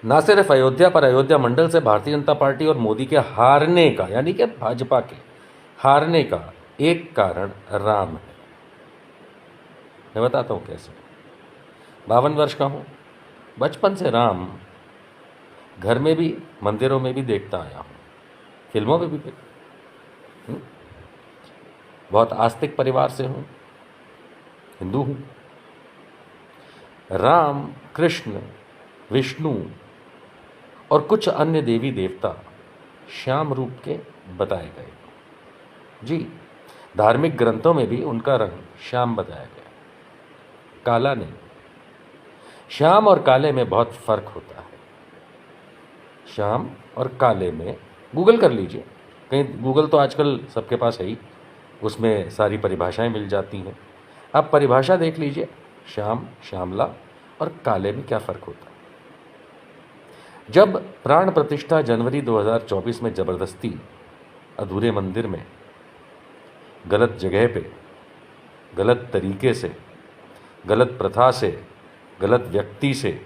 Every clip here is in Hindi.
ना सिर्फ अयोध्या पर अयोध्या मंडल से भारतीय जनता पार्टी और मोदी के हारने का, यानी कि भाजपा के हारने का एक कारण राम है। मैं बताता हूँ कैसे। 52 वर्ष का हूँ, बचपन से राम घर में भी मंदिरों में भी देखता आया हूँ, फिल्मों में भी हूँ। बहुत आस्तिक परिवार से हूँ, हिंदू हूँ। राम, कृष्ण, विष्णु और कुछ अन्य देवी देवता श्याम रूप के बताए गए। जी, धार्मिक ग्रंथों में भी उनका रंग श्याम बताया गया, काला नहीं। श्याम और काले में बहुत फर्क होता है। श्याम और काले में गूगल कर लीजिए, कहीं गूगल तो आजकल सबके पास है ही, उसमें सारी परिभाषाएं मिल जाती हैं। आप परिभाषा देख लीजिए, श्याम, श्यामला और काले में क्या फ़र्क होता है। जब प्राण प्रतिष्ठा जनवरी 2024 में ज़बरदस्ती अधूरे मंदिर में गलत जगह पे, गलत तरीके से, गलत प्रथा से, गलत व्यक्ति से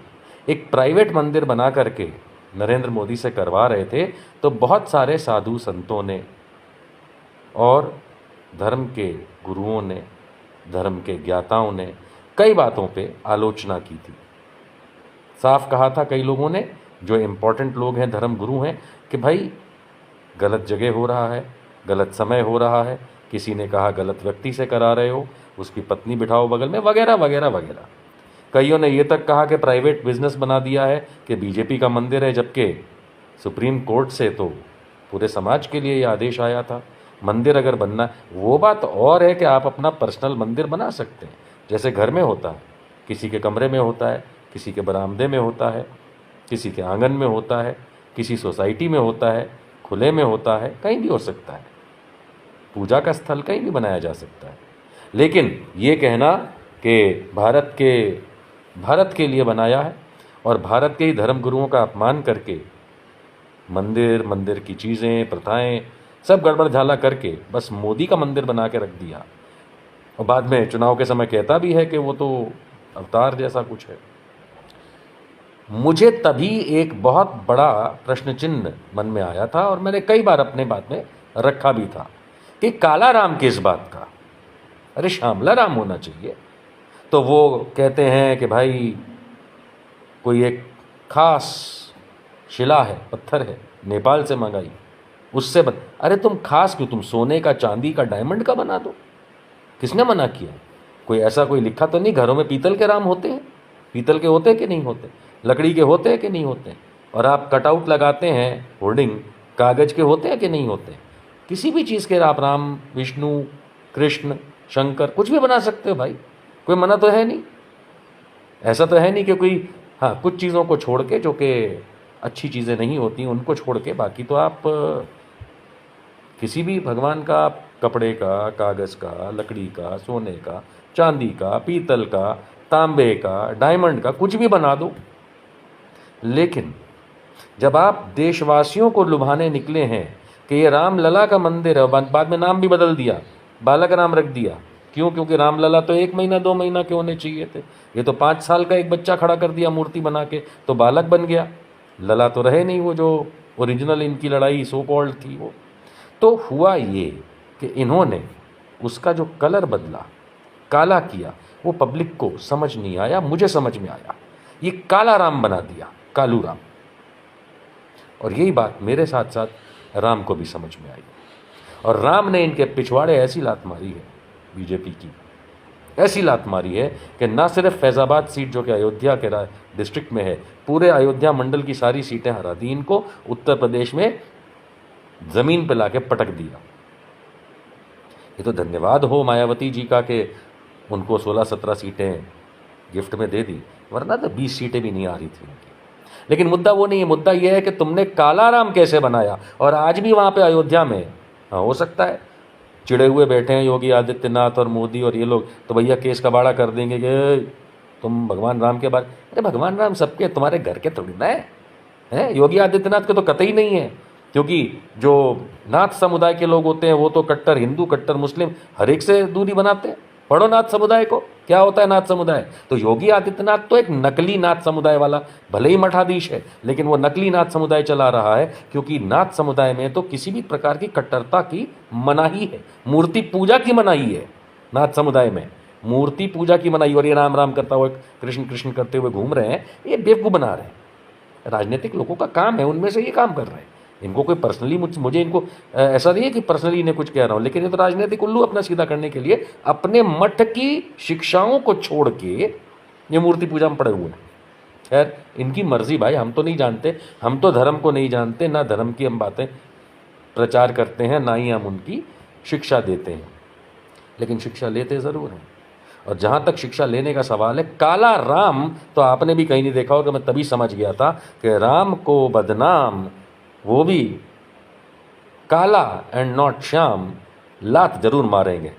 एक प्राइवेट मंदिर बना करके नरेंद्र मोदी से करवा रहे थे, तो बहुत सारे साधु संतों ने और धर्म के गुरुओं ने, धर्म के ज्ञाताओं ने कई बातों पे आलोचना की थी। साफ कहा था कई लोगों ने, जो इम्पोर्टेंट लोग हैं, धर्म गुरु हैं, कि भाई गलत जगह हो रहा है, गलत समय हो रहा है। किसी ने कहा गलत व्यक्ति से करा रहे हो, उसकी पत्नी बिठाओ बगल में, वगैरह वगैरह वगैरह। कईयों ने ये तक कहा कि प्राइवेट बिजनेस बना दिया है, कि बीजेपी का मंदिर है, जबकि सुप्रीम कोर्ट से तो पूरे समाज के लिए ये आदेश आया था। मंदिर अगर बनना, वो बात और है कि आप अपना पर्सनल मंदिर बना सकते हैं, जैसे घर में होता है, किसी के कमरे में होता है, किसी के बरामदे में होता है, किसी के आंगन में होता है, किसी सोसाइटी में होता है, खुले में होता है, कहीं भी हो सकता है। पूजा का स्थल कहीं भी बनाया जा सकता है। लेकिन ये कहना कि भारत के लिए बनाया है और भारत के ही धर्म गुरुओं का अपमान करके मंदिर की चीज़ें, प्रथाएं सब गड़बड़ झाला करके बस मोदी का मंदिर बना के रख दिया, और बाद में चुनाव के समय कहता भी है कि वो तो अवतार जैसा कुछ है। मुझे तभी एक बहुत बड़ा प्रश्न चिन्ह मन में आया था, और मैंने कई बार अपने बात में रखा भी था कि काला राम किस बात का, अरे श्यामला राम होना चाहिए। तो वो कहते हैं कि भाई कोई एक खास शिला है, पत्थर है, नेपाल से मंगाई, उससे अरे तुम खास क्यों, तुम सोने का, चांदी का, डायमंड का बना दो। किसने मना किया? कोई ऐसा कोई लिखा तो नहीं? घरों में पीतल के राम होते हैं, पीतल के होते हैं कि नहीं होते, लकड़ी के होते हैं कि नहीं होते, और आप कटआउट लगाते हैं, होर्डिंग कागज़ के होते हैं कि नहीं होते। किसी भी चीज़ के आप राम, विष्णु, कृष्ण, शंकर कुछ भी बना सकते हो भाई, कोई मना तो है नहीं। ऐसा तो है नहीं कि कोई, हाँ, कुछ चीज़ों को छोड़ के, जो कि अच्छी चीज़ें नहीं होती उनको छोड़ के, बाकी तो आप किसी भी भगवान का, कपड़े का, कागज़ का, लकड़ी का, सोने का, चांदी का, पीतल का, तांबे का, डायमंड का, कुछ भी बना दो। लेकिन जब आप देशवासियों को लुभाने निकले हैं कि ये रामलला का मंदिर है, बाद में नाम भी बदल दिया, बालक राम रख दिया। क्यों? क्योंकि रामलला तो 1 महीना 2 महीना के होने चाहिए थे, ये तो 5 साल का एक बच्चा खड़ा कर दिया मूर्ति बना के, तो बालक बन गया, लला तो रहे नहीं, वो जो ओरिजिनल इनकी लड़ाई सो कॉल्ड थी वो। तो हुआ ये कि इन्होंने उसका जो कलर बदला, काला किया, वो पब्लिक को समझ नहीं आया, मुझे समझ में आया, ये काला राम बना दिया, कालू राम। और यही बात मेरे साथ साथ राम को भी समझ में आई, और राम ने इनके पिछवाड़े ऐसी लात मारी है, बीजेपी की ऐसी लात मारी है कि ना सिर्फ फैज़ाबाद सीट जो कि अयोध्या के डिस्ट्रिक्ट में है, पूरे अयोध्या मंडल की सारी सीटें हरा दी इनको, उत्तर प्रदेश में ज़मीन पर लाके पटक दिया। ये तो धन्यवाद हो मायावती जी का कि उनको 16-17 सीटें गिफ्ट में दे दी, वरना तो 20 सीटें भी नहीं आ रही थी उनकी। लेकिन मुद्दा वो नहीं है, मुद्दा यह है कि तुमने काला राम कैसे बनाया। और आज भी वहाँ पे अयोध्या में, हाँ, हो सकता है चिड़े हुए बैठे हैं योगी आदित्यनाथ और मोदी और ये लोग, तो भैया केस कबाड़ा कर देंगे कि तुम भगवान राम के बारे। अरे भगवान राम सबके, तुम्हारे घर के थोड़ी ना है, योगी आदित्यनाथ के तो कतई नहीं है, क्योंकि जो नाथ समुदाय के लोग होते हैं वो तो कट्टर हिंदू, कट्टर मुस्लिम, हर एक से दूरी बनाते हैं, पढ़ो नाथ समुदाय को, क्या होता है नाथ समुदाय। तो योगी आदित्यनाथ तो एक नकली नाथ समुदाय वाला, भले ही मठाधीश है लेकिन वो नकली नाथ समुदाय चला रहा है, क्योंकि नाथ समुदाय में तो किसी भी प्रकार की कट्टरता की मनाही है, मूर्ति पूजा की मनाही है। नाथ समुदाय में मूर्ति पूजा की मनाही, और ये राम राम करता हुआ कृष्ण कृष्ण करते हुए घूम रहे हैं, ये बेवकूफ़ बना रहे हैं। राजनीतिक लोगों का काम है, उनमें से ये काम कर रहे हैं। इनको कोई पर्सनली मुझे इनको ऐसा नहीं है कि पर्सनली इन्हें कुछ कह रहा हूँ, लेकिन ये तो राजनीतिक उल्लू अपना सीधा करने के लिए अपने मठ की शिक्षाओं को छोड़ के ये मूर्ति पूजा में पड़े हुए हैं। खैर, इनकी मर्जी भाई, हम तो नहीं जानते, हम तो धर्म को नहीं जानते, ना धर्म की हम बातें प्रचार करते हैं, ना ही हम उनकी शिक्षा देते हैं, लेकिन शिक्षा लेते ज़रूर हैं। और जहाँ तक शिक्षा लेने का सवाल है, काला राम तो आपने भी कहीं नहीं देखा होगा। मैं तभी समझ गया था कि राम को बदनाम, वो भी काला एंड नॉट श्याम, लात जरूर मारेंगे।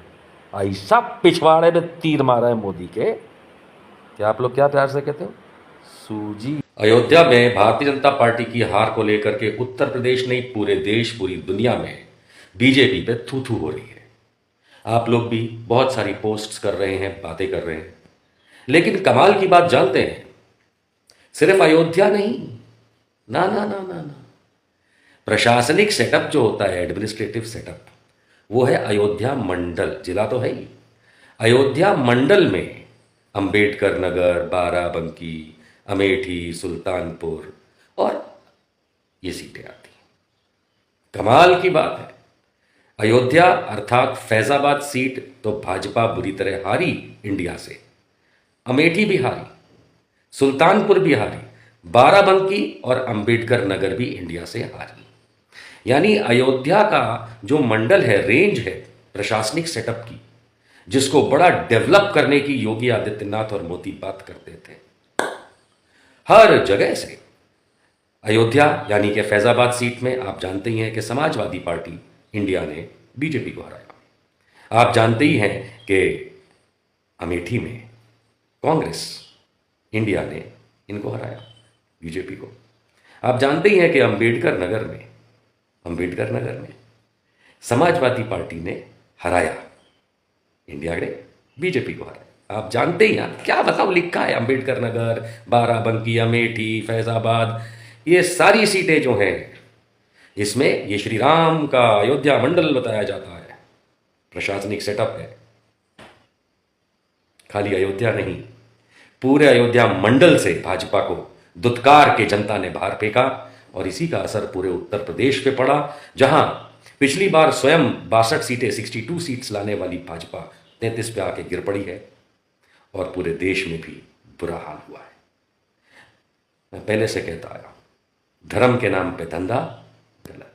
ऐसा पिछवाड़े में तीर मारा है मोदी के, क्या आप लोग क्या प्यार से कहते हो, सूजी। अयोध्या में भारतीय जनता पार्टी की हार को लेकर के उत्तर प्रदेश नहीं, पूरे देश, पूरी दुनिया में बीजेपी पे थू थू हो रही है। आप लोग भी बहुत सारी पोस्ट्स कर रहे हैं, बातें कर रहे हैं, लेकिन कमाल की बात जानते हैं, सिर्फ अयोध्या नहीं, ना ना ना ना ना, प्रशासनिक सेटअप जो होता है, एडमिनिस्ट्रेटिव सेटअप, वो है अयोध्या मंडल, जिला तो है ही। अयोध्या मंडल में अंबेडकर नगर, बाराबंकी, अमेठी, सुल्तानपुर और ये सीटें आती हैं। कमाल की बात है, अयोध्या अर्थात फैजाबाद सीट तो भाजपा बुरी तरह हारी इंडिया से, अमेठी भी हारी, सुल्तानपुर भी हारी, बाराबंकी और अंबेडकर नगर भी इंडिया से हारी। यानी अयोध्या का जो मंडल है, रेंज है प्रशासनिक सेटअप की, जिसको बड़ा डेवलप करने की योगी आदित्यनाथ और मोदी बात करते थे, हर जगह से अयोध्या यानी कि फैजाबाद सीट में आप जानते ही हैं कि समाजवादी पार्टी इंडिया ने बीजेपी को हराया। आप जानते ही हैं कि अमेठी में कांग्रेस इंडिया ने इनको हराया, बीजेपी को। आप जानते ही हैं कि अंबेडकर नगर में समाजवादी पार्टी ने हराया, इंडिया ने बीजेपी को हराया। आप जानते ही हैं, क्या बताओ, लिखा है अंबेडकर नगर, बाराबंकी, अमेठी, फैजाबाद, ये सारी सीटें जो हैं, इसमें ये श्री राम का अयोध्या मंडल बताया जाता है, प्रशासनिक सेटअप है। खाली अयोध्या नहीं, पूरे अयोध्या मंडल से भाजपा को दुत्कार के जनता ने बाहर फेंका, और इसी का असर पूरे उत्तर प्रदेश पे पड़ा, जहां पिछली बार स्वयं 62 सीटें, 62 सीट्स लाने वाली भाजपा 33 पे आके गिर पड़ी है, और पूरे देश में भी बुरा हाल हुआ है। मैं पहले से कहता आया, धर्म के नाम पे धंधा गलत।